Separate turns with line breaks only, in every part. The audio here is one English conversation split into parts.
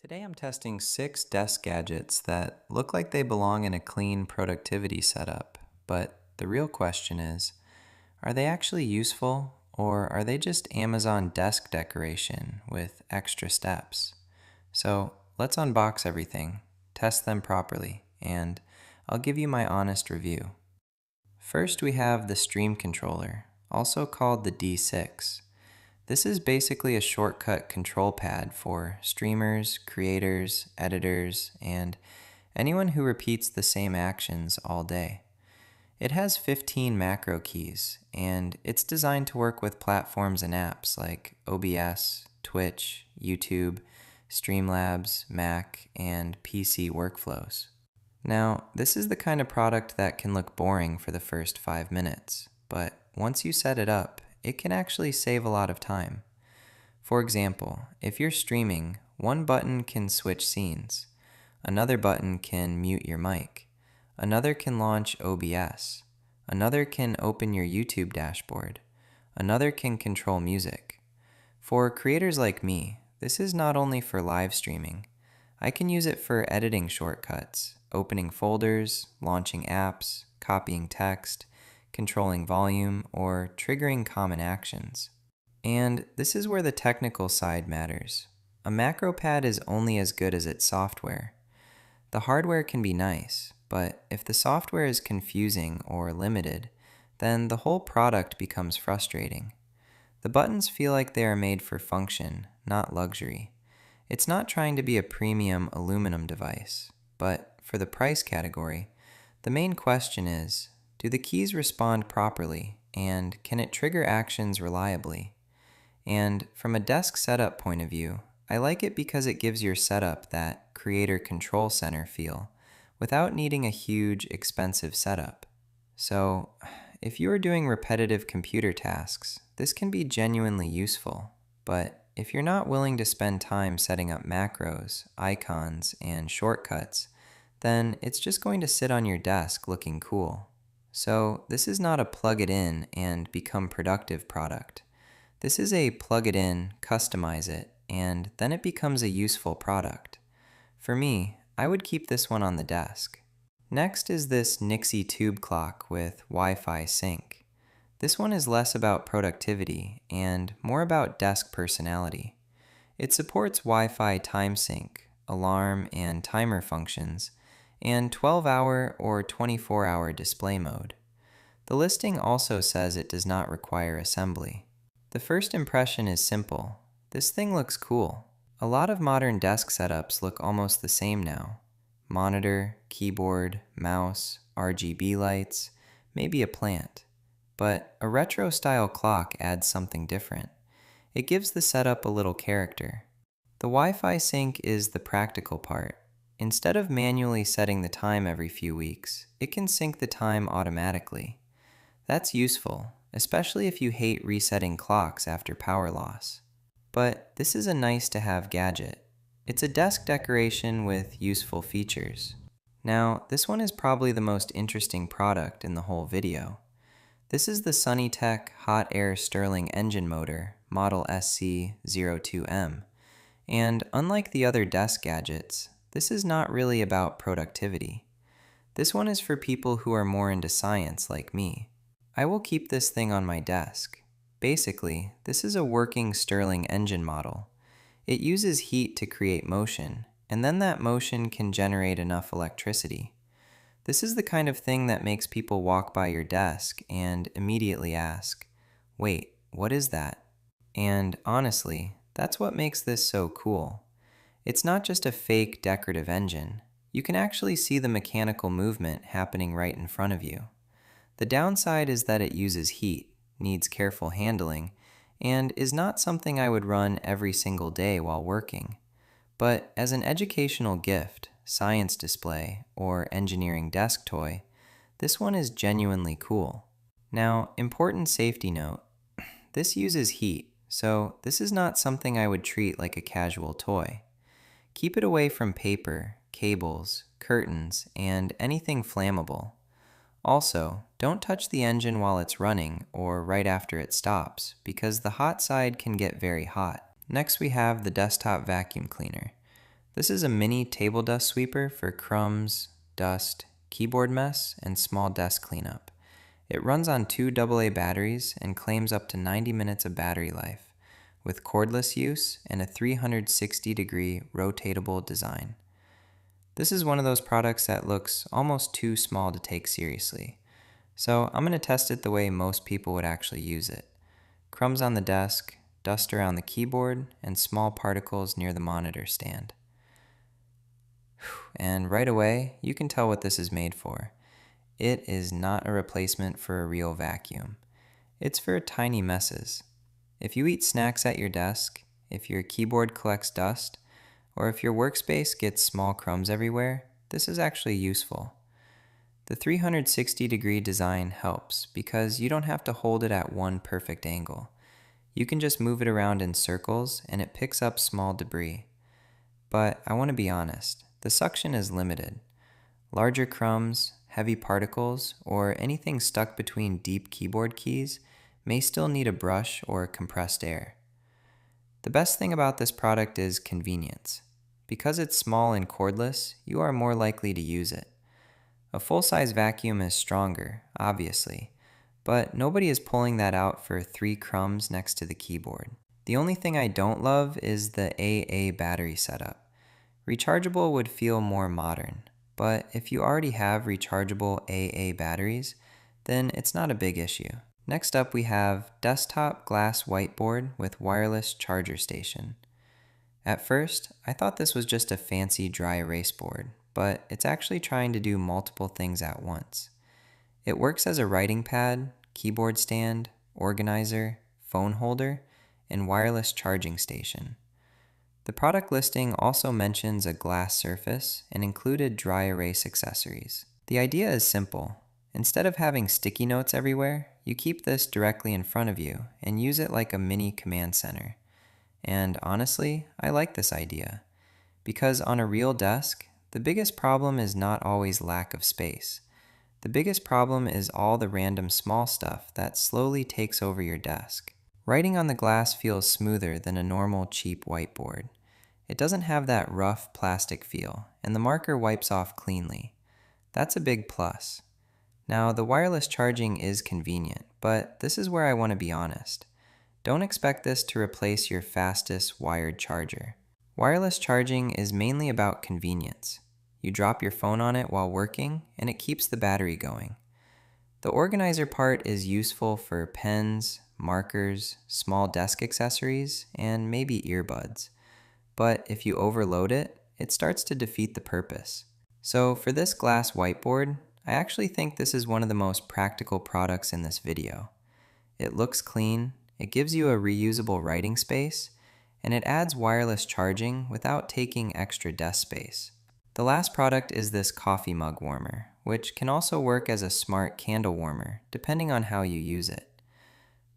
Today I'm testing 6 desk gadgets that look like they belong in a clean productivity setup, but the real question is, are they actually useful or are they just Amazon desk decoration with extra steps? So let's unbox everything, test them properly, and I'll give you my honest review. First we have the Stream Controller, also called the D6. This is basically a shortcut control pad for streamers, creators, editors, and anyone who repeats the same actions all day. It has 15 macro keys, and it's designed to work with platforms and apps like OBS, Twitch, YouTube, Streamlabs, Mac, and PC workflows. Now, this is the kind of product that can look boring for the first 5 minutes, but once you set it up, it can actually save a lot of time. For example, if you're streaming, one button can switch scenes, another button can mute your mic, another can launch OBS, another can open your YouTube dashboard, another can control music. For creators like me, this is not only for live streaming. I can use it for editing shortcuts, opening folders, launching apps, copying text, controlling volume, or triggering common actions. And this is where the technical side matters. A macro pad is only as good as its software. The hardware can be nice, but if the software is confusing or limited, then the whole product becomes frustrating. The buttons feel like they are made for function, not luxury. It's not trying to be a premium aluminum device, but for the price category, the main question is, do the keys respond properly, and can it trigger actions reliably? And from a desk setup point of view, I like it because it gives your setup that creator control center feel without needing a huge, expensive setup. So, if you are doing repetitive computer tasks, this can be genuinely useful, but if you're not willing to spend time setting up macros, icons, and shortcuts, then it's just going to sit on your desk looking cool. So this is not a plug it in and become productive product. This is a plug it in, customize it, and then it becomes a useful product. For me, I would keep this one on the desk. Next is this Nixie tube clock with Wi-Fi sync. This one is less about productivity and more about desk personality. It supports Wi-Fi time sync, alarm and timer functions, and 12-hour or 24-hour display mode. The listing also says it does not require assembly. The first impression is simple. This thing looks cool. A lot of modern desk setups look almost the same now. Monitor, keyboard, mouse, RGB lights, maybe a plant. But a retro-style clock adds something different. It gives the setup a little character. The Wi-Fi sync is the practical part. Instead of manually setting the time every few weeks, it can sync the time automatically. That's useful, especially if you hate resetting clocks after power loss. But this is a nice-to-have gadget. It's a desk decoration with useful features. Now, this one is probably the most interesting product in the whole video. This is the Sunnytech Hot Air Stirling engine motor, model SC02M. And unlike the other desk gadgets, this is not really about productivity. This one is for people who are more into science like me. I will keep this thing on my desk. Basically, this is a working Stirling engine model. It uses heat to create motion, and then that motion can generate enough electricity. This is the kind of thing that makes people walk by your desk and immediately ask, "Wait, what is that?" And honestly, that's what makes this so cool. It's not just a fake decorative engine. You can actually see the mechanical movement happening right in front of you. The downside is that it uses heat, needs careful handling, and is not something I would run every single day while working. But as an educational gift, science display, or engineering desk toy, this one is genuinely cool. Now, important safety note, this uses heat, so this is not something I would treat like a casual toy. Keep it away from paper, cables, curtains, and anything flammable. Also, don't touch the engine while it's running or right after it stops, because the hot side can get very hot. Next we have the desktop vacuum cleaner. This is a mini table dust sweeper for crumbs, dust, keyboard mess, and small desk cleanup. It runs on 2 AA batteries and claims up to 90 minutes of battery life, with cordless use and a 360-degree rotatable design. This is one of those products that looks almost too small to take seriously, so I'm going to test it the way most people would actually use it. Crumbs on the desk, dust around the keyboard, and small particles near the monitor stand. And right away, you can tell what this is made for. It is not a replacement for a real vacuum. It's for tiny messes. If you eat snacks at your desk, if your keyboard collects dust, or if your workspace gets small crumbs everywhere, this is actually useful. The 360-degree design helps because you don't have to hold it at one perfect angle. You can just move it around in circles and it picks up small debris. But I want to be honest, the suction is limited. Larger crumbs, heavy particles, or anything stuck between deep keyboard keys may still need a brush or compressed air. The best thing about this product is convenience. Because it's small and cordless, you are more likely to use it. A full-size vacuum is stronger, obviously, but nobody is pulling that out for 3 crumbs next to the keyboard. The only thing I don't love is the AA battery setup. Rechargeable would feel more modern, but if you already have rechargeable AA batteries, then it's not a big issue. Next up we have desktop glass whiteboard with wireless charger station. At first, I thought this was just a fancy dry erase board, but it's actually trying to do multiple things at once. It works as a writing pad, keyboard stand, organizer, phone holder, and wireless charging station. The product listing also mentions a glass surface and included dry erase accessories. The idea is simple. Instead of having sticky notes everywhere, you keep this directly in front of you and use it like a mini command center. And honestly, I like this idea. Because on a real desk, the biggest problem is not always lack of space. The biggest problem is all the random small stuff that slowly takes over your desk. Writing on the glass feels smoother than a normal cheap whiteboard. It doesn't have that rough plastic feel, and the marker wipes off cleanly. That's a big plus. Now, the wireless charging is convenient, but this is where I want to be honest. Don't expect this to replace your fastest wired charger. Wireless charging is mainly about convenience. You drop your phone on it while working, and it keeps the battery going. The organizer part is useful for pens, markers, small desk accessories, and maybe earbuds. But if you overload it, it starts to defeat the purpose. So for this glass whiteboard, I actually think this is one of the most practical products in this video. It looks clean, it gives you a reusable writing space, and it adds wireless charging without taking extra desk space. The last product is this coffee mug warmer, which can also work as a smart candle warmer, depending on how you use it.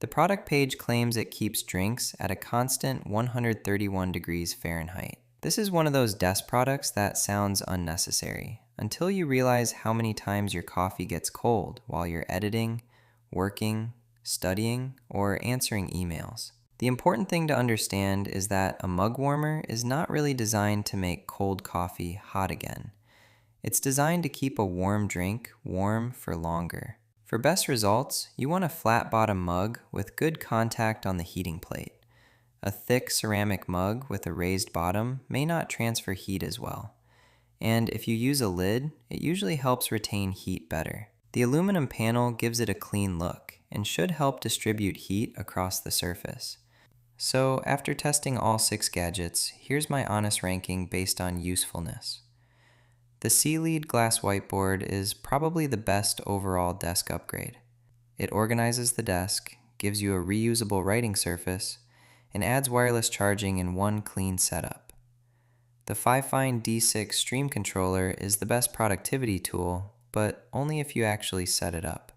The product page claims it keeps drinks at a constant 131 degrees Fahrenheit. This is one of those desk products that sounds unnecessary, until you realize how many times your coffee gets cold while you're editing, working, studying, or answering emails. The important thing to understand is that a mug warmer is not really designed to make cold coffee hot again. It's designed to keep a warm drink warm for longer. For best results, you want a flat bottom mug with good contact on the heating plate. A thick ceramic mug with a raised bottom may not transfer heat as well. And if you use a lid, it usually helps retain heat better. The aluminum panel gives it a clean look and should help distribute heat across the surface. So after testing all 6 gadgets, here's my honest ranking based on usefulness. The SELEAD glass whiteboard is probably the best overall desk upgrade. It organizes the desk, gives you a reusable writing surface, and adds wireless charging in one clean setup. The FIFINE D6 stream controller is the best productivity tool, but only if you actually set it up.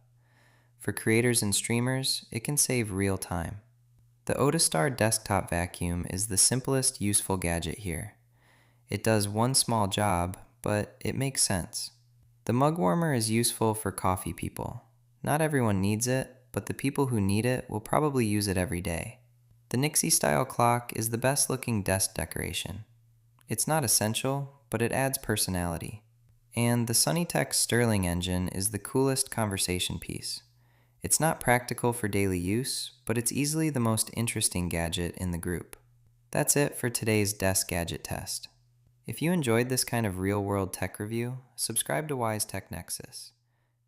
For creators and streamers, it can save real time. The ODISTAR desktop vacuum is the simplest useful gadget here. It does one small job, but it makes sense. The mug warmer is useful for coffee people. Not everyone needs it, but the people who need it will probably use it every day. The Nixie-style clock is the best looking desk decoration. It's not essential, but it adds personality. And the Sunnytech Stirling engine is the coolest conversation piece. It's not practical for daily use, but it's easily the most interesting gadget in the group. That's it for today's desk gadget test. If you enjoyed this kind of real-world tech review, subscribe to Wise Tech Nexus.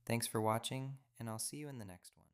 Thanks for watching, and I'll see you in the next one.